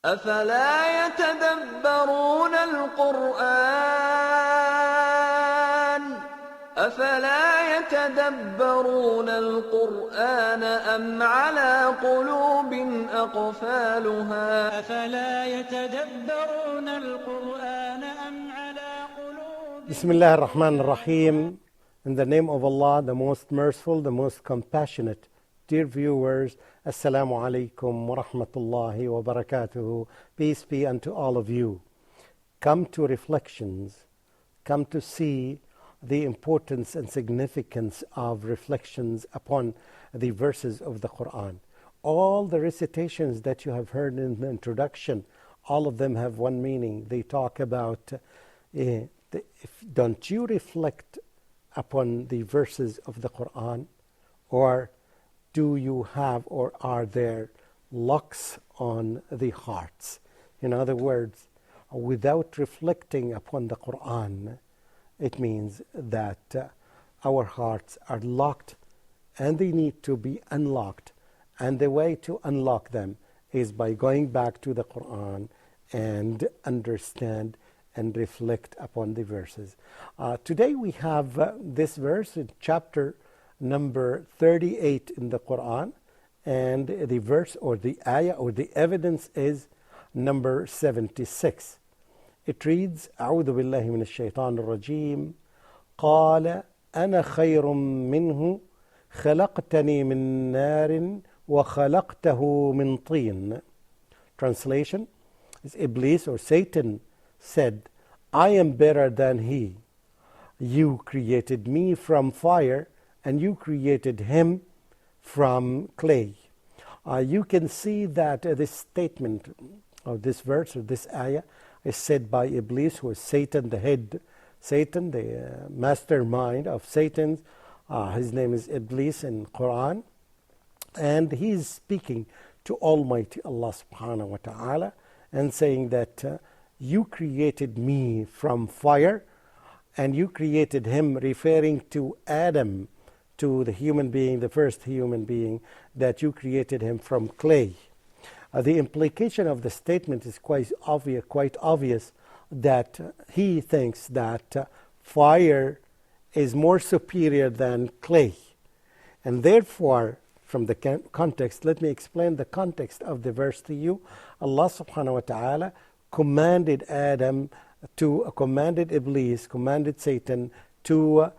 أفلا يتدبرون القرآن أم على قلوب أقفالها أفلا يتدبرون القرآن أم على قلوب Bismillah ar-Rahman ar-Rahim. In the name of Allah, the most merciful, the most compassionate. Dear viewers, Assalamu alaikum wa rahmatullahi wa barakatuhu. Peace be unto all of you. Come to reflections. Come to see the importance and significance of reflections upon the verses of the Quran. All the recitations that you have heard in the introduction, all of them have one meaning. They talk about don't you reflect upon the verses of the Quran, or do you have or are there locks on the hearts? In other words, without reflecting upon the Quran, it means that our hearts are locked and they need to be unlocked. And the way to unlock them is by going back to the Quran and understand and reflect upon the verses. Today we have this verse in chapter number 38 in the Quran, and the verse or the ayah or the evidence is number 76. It reads, أعوذ بالله من الشيطان الرجيم قال أنا خير منه خلقتني من نار وخلقته من طين. Translation is Iblis or Satan said, I am better than he. You created me from fire and you created him from clay. You can see that this statement of this verse or this ayah is said by Iblis, who is Satan, the head, Satan, the mastermind of Satan's. His name is Iblis in Quran. And he is speaking to Almighty Allah subhanahu wa ta'ala and saying that you created me from fire and you created him, referring to Adam, to the human being, the first human being, that you created him from clay. The implication of the statement is quite obvious that he thinks that fire is more superior than clay. And therefore, from the context, let me explain the context of the verse to you. Allah subhanahu wa ta'ala commanded Iblis, commanded Satan to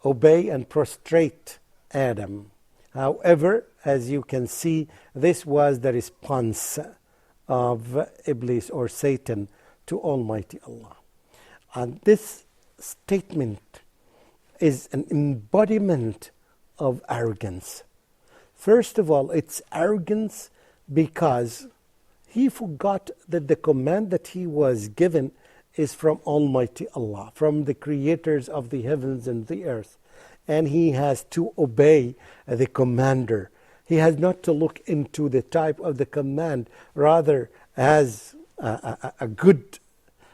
obey and prostrate Adam. However, as you can see, this was the response of Iblis or Satan to Almighty Allah. And this statement is an embodiment of arrogance. First of all, it's arrogance because he forgot that the command that he was given is from Almighty Allah, from the creators of the heavens and the earth. And he has to obey the commander. He has not to look into the type of the command, rather as a good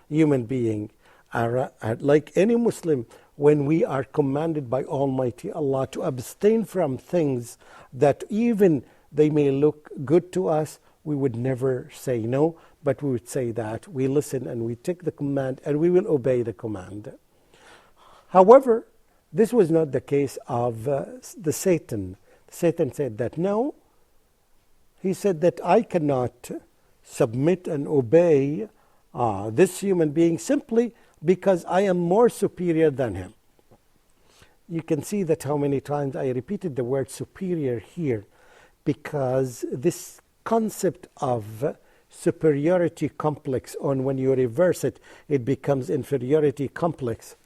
human being. Like any Muslim, when we are commanded by Almighty Allah to abstain from things that even they may look good to us, we would never say no, but we would say that we listen and we take the command and we will obey the command. However, this was not the case of the Satan. Satan said that no. He said that I cannot submit and obey this human being simply because I am more superior than him. You can see that how many times I repeated the word superior here, because this concept of superiority complex, or when you reverse it, it becomes inferiority complex.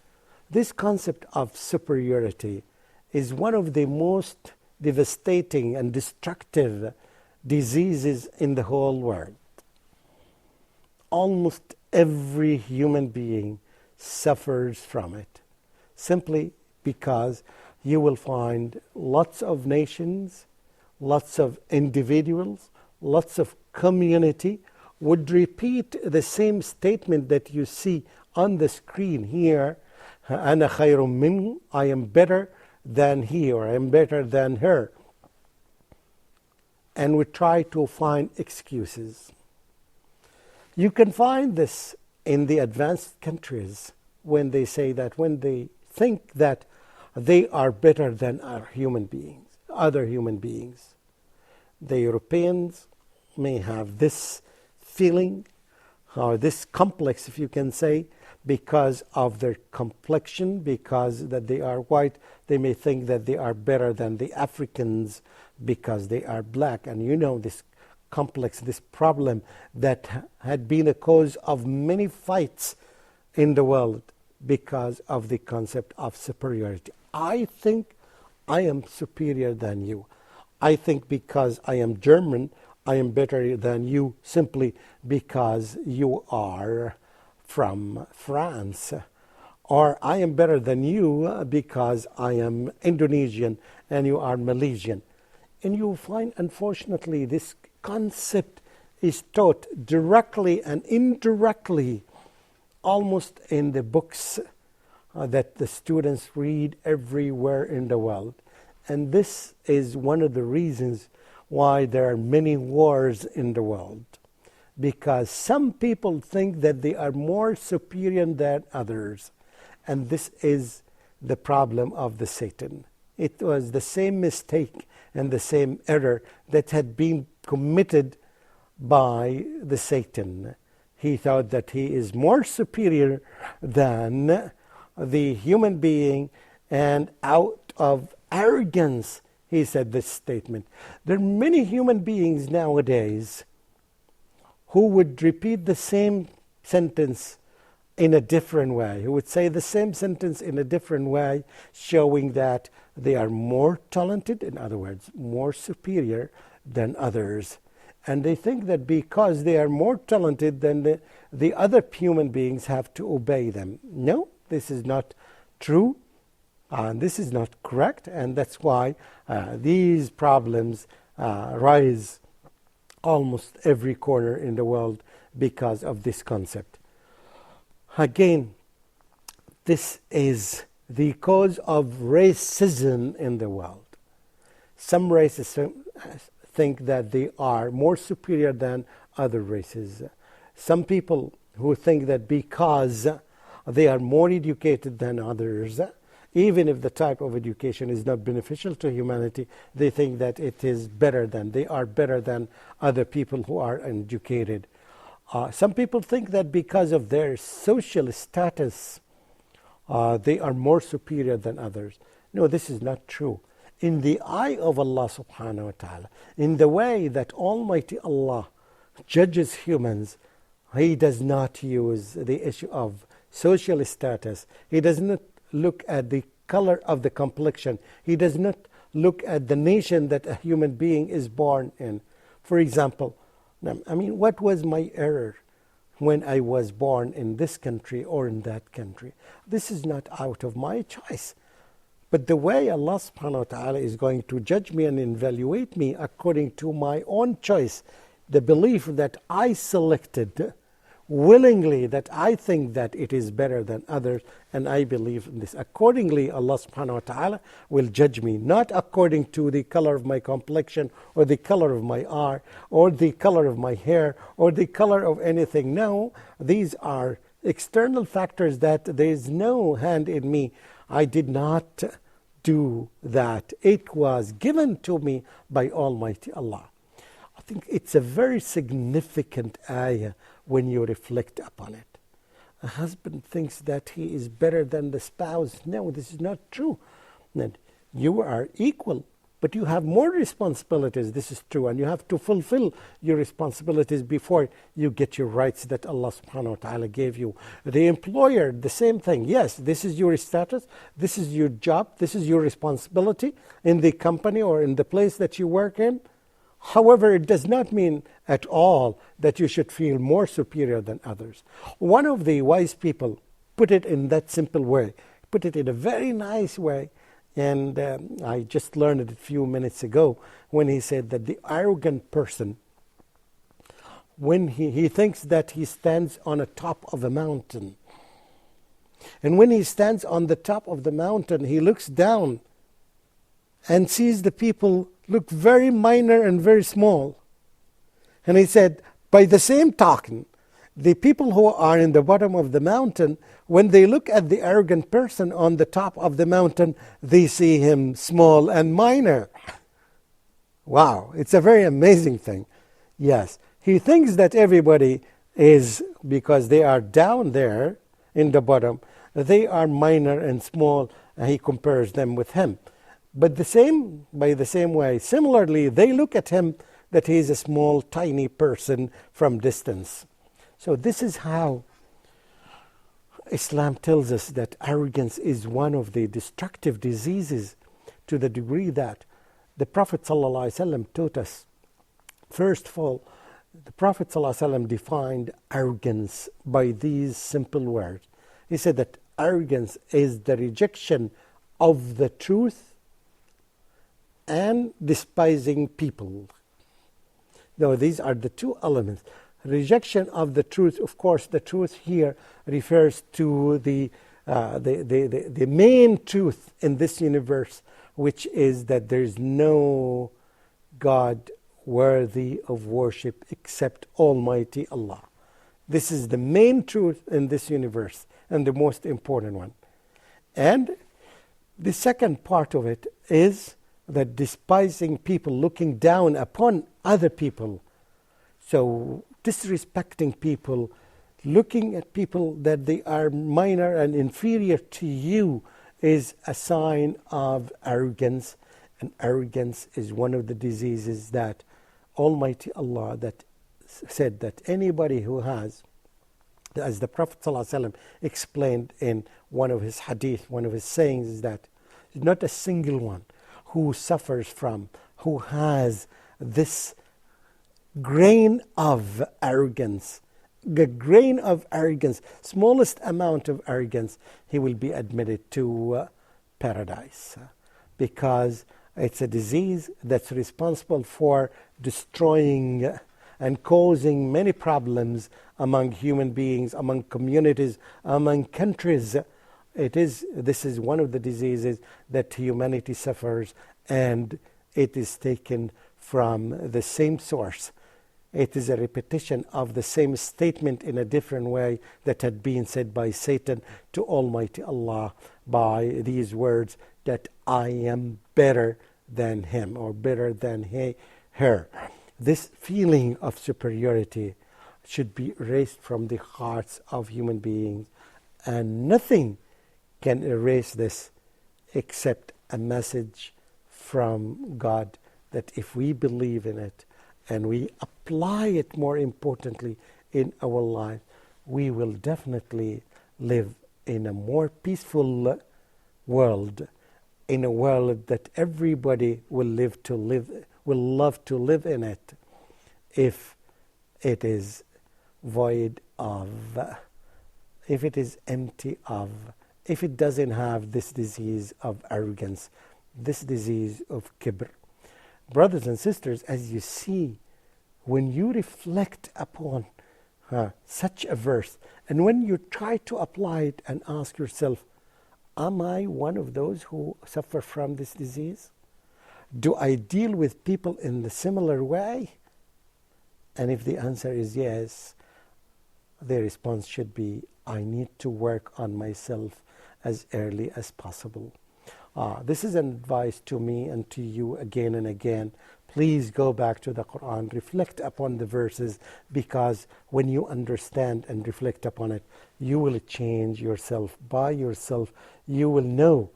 This concept of superiority is one of the most devastating and destructive diseases in the whole world. Almost every human being suffers from it, simply because you will find lots of nations, lots of individuals, lots of community would repeat the same statement that you see on the screen here. أنا خير منه, I am better than he, or I am better than her. And we try to find excuses. You can find this in the advanced countries when they say that, when they think that they are better than our human beings, other human beings. The Europeans may have this feeling, or this complex, if you can say, because of their complexion, because that they are white. They may think that they are better than the Africans because they are black. And you know, this complex, this problem that had been a cause of many fights in the world because of the concept of superiority. I think I am superior than you. I think because I am German, I am better than you simply because you are from France. Or I am better than you because I am Indonesian and you are Malaysian. And you find, unfortunately, this concept is taught directly and indirectly almost in the books that the students read everywhere in the world. And this is one of the reasons why there are many wars in the world. Because some people think that they are more superior than others. And this is the problem of the Satan. It was the same mistake and the same error that had been committed by the Satan. He thought that he is more superior than the human being, and out of arrogance he said this statement. There are many human beings nowadays who would repeat the same sentence in a different way, who would say the same sentence in a different way, showing that they are more talented, in other words, more superior than others. And they think that because they are more talented than the other human beings have to obey them. No, this is not true. This is not correct. And that's why these problems rise almost every corner in the world because of this concept. Again, this is the cause of racism in the world. Some races think that they are more superior than other races. Some people who think that because they are more educated than others, even if the type of education is not beneficial to humanity, they think that it is better than, they are better than other people who are educated. Some people think that because of their social status, they are more superior than others. No, this is not true. In the eye of Allah subhanahu wa ta'ala, in the way that Almighty Allah judges humans, He does not use the issue of social status. He does not look at the color of the complexion. He does not look at the nation that a human being is born in. For example, I mean, what was my error when I was born in this country or in that country? This is not out of my choice. But the way Allah subhanahu wa ta'ala is going to judge me and evaluate me according to my own choice, the belief that I selected willingly, that I think that it is better than others, and I believe in this. Accordingly, Allah subhanahu wa ta'ala will judge me, not according to the color of my complexion, or the color of my eye, or the color of my hair, or the color of anything. No, these are external factors that there is no hand in me. I did not do that. It was given to me by Almighty Allah. I think it's a very significant ayah when you reflect upon it. A husband thinks that he is better than the spouse. No, this is not true. And you are equal, but you have more responsibilities. This is true, and you have to fulfill your responsibilities before you get your rights that Allah subhanahu wa ta'ala gave you. The employer, the same thing. Yes, this is your status, this is your job, this is your responsibility in the company or in the place that you work in. However, it does not mean at all that you should feel more superior than others. One of the wise people put it in that simple way, put it in a very nice way, and I just learned it a few minutes ago when he said that the arrogant person, when he thinks that he stands on the top of a mountain, and when he stands on the top of the mountain, he looks down and sees the people look very minor and very small. And he said, by the same token, the people who are in the bottom of the mountain, when they look at the arrogant person on the top of the mountain, they see him small and minor. Wow, it's a very amazing thing. Yes, he thinks that everybody is, because they are down there in the bottom, they are minor and small, and he compares them with him. But by the same way, similarly, they look at him that he is a small, tiny person from distance. So this is how Islam tells us that arrogance is one of the destructive diseases, to the degree that the Prophet ﷺ taught us. First of all, the Prophet ﷺ defined arrogance by these simple words. He said that arrogance is the rejection of the truth and despising people. Now, these are the two elements. Rejection of the truth, of course, the truth here refers to the main truth in this universe, which is that there is no God worthy of worship except Almighty Allah. This is the main truth in this universe and the most important one. And the second part of it is that despising people, looking down upon other people. So disrespecting people, looking at people that they are minor and inferior to you, is a sign of arrogance. And arrogance is one of the diseases that Almighty Allah that said that anybody who has, as the Prophet ﷺ explained in one of his hadith, one of his sayings, is that not a single one who suffers from, who has this grain of arrogance, the grain of arrogance, smallest amount of arrogance, he will be admitted to paradise, because it's a disease that's responsible for destroying and causing many problems among human beings, among communities, among countries. This is one of the diseases that humanity suffers, and it is taken from the same source. It is a repetition of the same statement in a different way that had been said by Satan to Almighty Allah by these words, that I am better than him or better than her. This feeling of superiority should be erased from the hearts of human beings, and nothing can erase this except a message from God, that if we believe in it and we apply it, more importantly, in our life, we will definitely live in a more peaceful world, in a world that everybody will love to live in it, if it is void of, if it is empty of, if it doesn't have this disease of arrogance, this disease of kibr. Brothers and sisters, as you see, when you reflect upon such a verse, and when you try to apply it and ask yourself, am I one of those who suffer from this disease? Do I deal with people in the similar way? And if the answer is yes, the response should be, I need to work on myself as early as possible. This is an advice to me and to you again and again. Please go back to the Quran, reflect upon the verses, because when you understand and reflect upon it, you will change yourself by yourself. You will know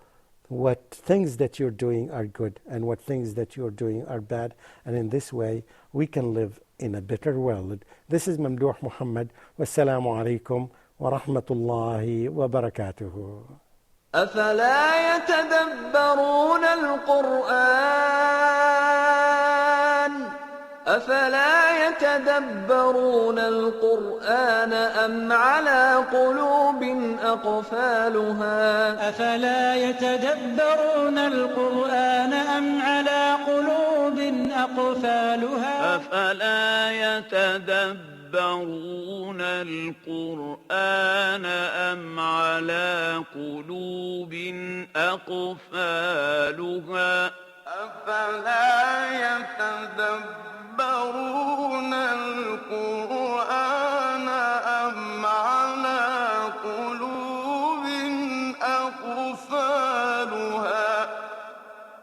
what things that you're doing are good and what things that you're doing are bad. And in this way, we can live in a better world. This is Mamdouh Mohamed. Wassalamu alaikum wa rahmatullahi wa barakatuhu. أفلا يتدبرون القرآن أم على قلوب أقفالها أفلا يتدبرون القرآن أم على قلوب أقفالها أفلا يتدبرون القرآن أم على قلوب أقفالها أفلا يتدبرون القرآن